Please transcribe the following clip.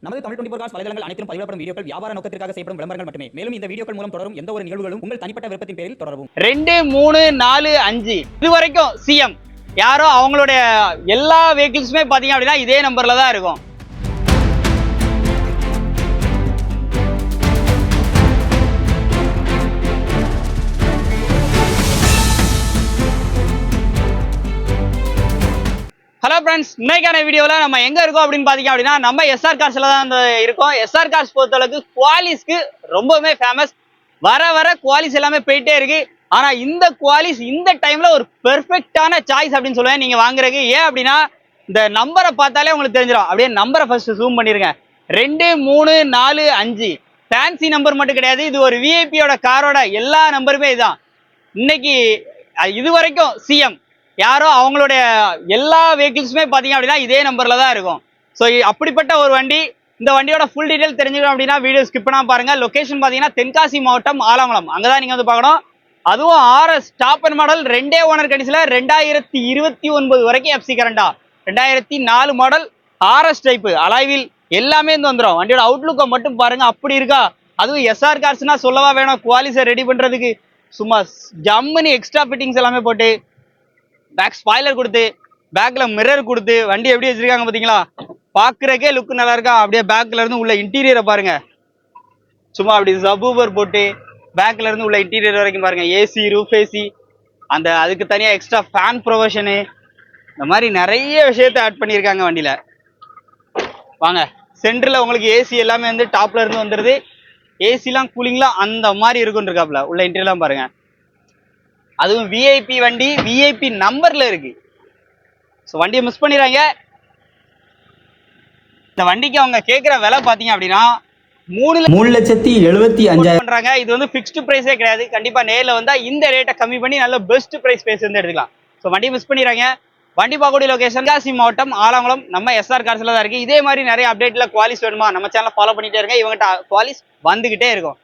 நமது தமிழ் 24 காஸ் வலைதளங்கள் அனைத்தும் பதிவிடப்படும் வீடியோக்கள் வியாபார நோக்கத்திற்காக செய்யப்படும் விளம்பரங்கள் மட்டுமே. மேலும் இந்த வீடியோக்கள் மூலம் தொடரும் எந்த ஒரு நிகழ்வுகளும் உங்கள் தனிப்பட்ட விருப்பத்தின் பேரில் தொடரவும். 2, 3, 4, 5 இது வரைக்கும் சிஎம் யாரோ அவங்களுடைய எல்லா வெஹிக்கிள்ஸுமே பாத்தீங்க அப்படின்னா இதே நம்பர்ல தான் இருக்கும். ஹலோ ஃப்ரெண்ட்ஸ், இன்னைக்கான வீடியோவில் நம்ம எங்கே இருக்கோம் அப்படின்னு பார்த்தீங்க அப்படின்னா நம்ம எஸ்ஆர் கார்ஸில் தான் இருக்கோம். எஸ்ஆர் கார்ஸ் பொறுத்தளவுக்கு குவாலிஸ்க்கு ரொம்பவுமே ஃபேமஸ். வர வர குவாலிஸ் எல்லாமே போயிட்டே இருக்கு. ஆனால் இந்த குவாலிஸ் இந்த டைமில் ஒரு பெர்ஃபெக்டான சாய்ஸ் அப்படின்னு சொல்லுவேன் நீங்கள் வாங்குறதுக்கு. ஏன் அப்படின்னா இந்த நம்பரை பார்த்தாலே உங்களுக்கு தெரிஞ்சிடும். அப்படியே நம்பரை ஃபர்ஸ்ட் ஜூம் பண்ணிருங்க. 2, 3, 4, 5 ஃபேன்சி நம்பர் மட்டும் கிடையாது. இது ஒரு விஐபியோட காரோட எல்லா நம்பருமே இதுதான். இன்னைக்கு இது வரைக்கும் சிஎம் யாரோ அவங்களுடைய எல்லா வெஹிக்கிள்ஸுமே பார்த்தீங்க அப்படின்னா இதே நம்பர்ல தான் இருக்கும். ஸோ அப்படிப்பட்ட ஒரு வண்டி. இந்த வண்டியோட ஃபுல் டீடைல் தெரிஞ்சுக்கணும் அப்படின்னா வீடியோ ஸ்கிப் பண்ணாம பாருங்க. லொகேஷன் பார்த்தீங்கன்னா தென்காசி மாவட்டம் ஆலங்குளம், அங்கதான் நீங்க வந்து பார்க்கணும். அதுவும் RS top and model 2 owner கண்டிஷன்ல 2029 வரைக்கும் எஃப்சி கரண்டா 2004 மாடல் ஆர்எஸ் டைப் அலாய்வில் எல்லாமே வந்து வந்துடும். வண்டியோட அவுட்லுக்கை மட்டும் பாருங்க, அப்படி இருக்கா. அதுவும் எஸ்ஆர் கார்ஸ்னா சொல்லவா வேணும். குவாலிஸை ரெடி பண்றதுக்கு சும்மா ஜம்முன்னு எக்ஸ்ட்ரா ஃபிட்டிங்ஸ் எல்லாமே போட்டு பேக் ஸ்பாய்லர் கொடுத்து பேக்ல மிரர் கொடுத்து வண்டி எப்படி வச்சிருக்காங்க பாத்தீங்களா. பாக்குறக்கே லுக் நல்லா இருக்கா. அப்படியே பேக்ல இருந்து உள்ள இன்டீரியரை பாருங்க. சும்மா அப்படி சபூபர் போட்டு பேக்ல இருந்து உள்ள இன்டீரியர் வரைக்கும் பாருங்க. ஏசி, ரூஃப் ஏசி, அந்த அதுக்கு தனியா எக்ஸ்ட்ரா ஃபேன் ப்ரொவிஷனு, இந்த மாதிரி நிறைய விஷயத்த ஆட் பண்ணியிருக்காங்க வண்டியில. வாங்க, சென்டர்ல உங்களுக்கு ஏசி எல்லாமே வந்து டாப்ல இருந்து வந்துருது. ஏசிலாம் கூலிங்லாம் அந்த மாதிரி இருக்குன்னு இருக்காப்ல. உள்ள இன்டீரியர்லாம் பாருங்க. அதுவும் விஐபி வண்டி, விஐபி நம்பர்ல இருக்கு. ஸோ வண்டியை மிஸ் பண்ணிடுறாங்க. இந்த வண்டிக்கு அவங்க கேட்குற விலை பார்த்தீங்க அப்படின்னா 3,75,000 பண்றாங்க. இது வந்து ஃபிக்ஸ்டு பிரைஸே கிடையாது. கண்டிப்பா நேரில் வந்தா இந்த ரேட்டை கம்மி பண்ணி நல்ல பெஸ்ட் பிரைஸ் பேசி வந்து எடுத்துக்கலாம். ஸோ வண்டியை மிஸ் பண்ணிடுறாங்க. வண்டி பார்க்கக்கூடிய லொகேஷன் தென்காசி மாவட்டம் ஆலங்குளம், நம்ம எஸ்ஆர் கார்ஸ்ல தான் இருக்கு. இதே மாதிரி நிறைய அப்டேட்ல குவாலிஸ் வேணுமா நம்ம சேனலை ஃபாலோ பண்ணிட்டே இருங்க. இவங்ககிட்ட குவாலிஸ் வந்துகிட்டே இருக்கும்.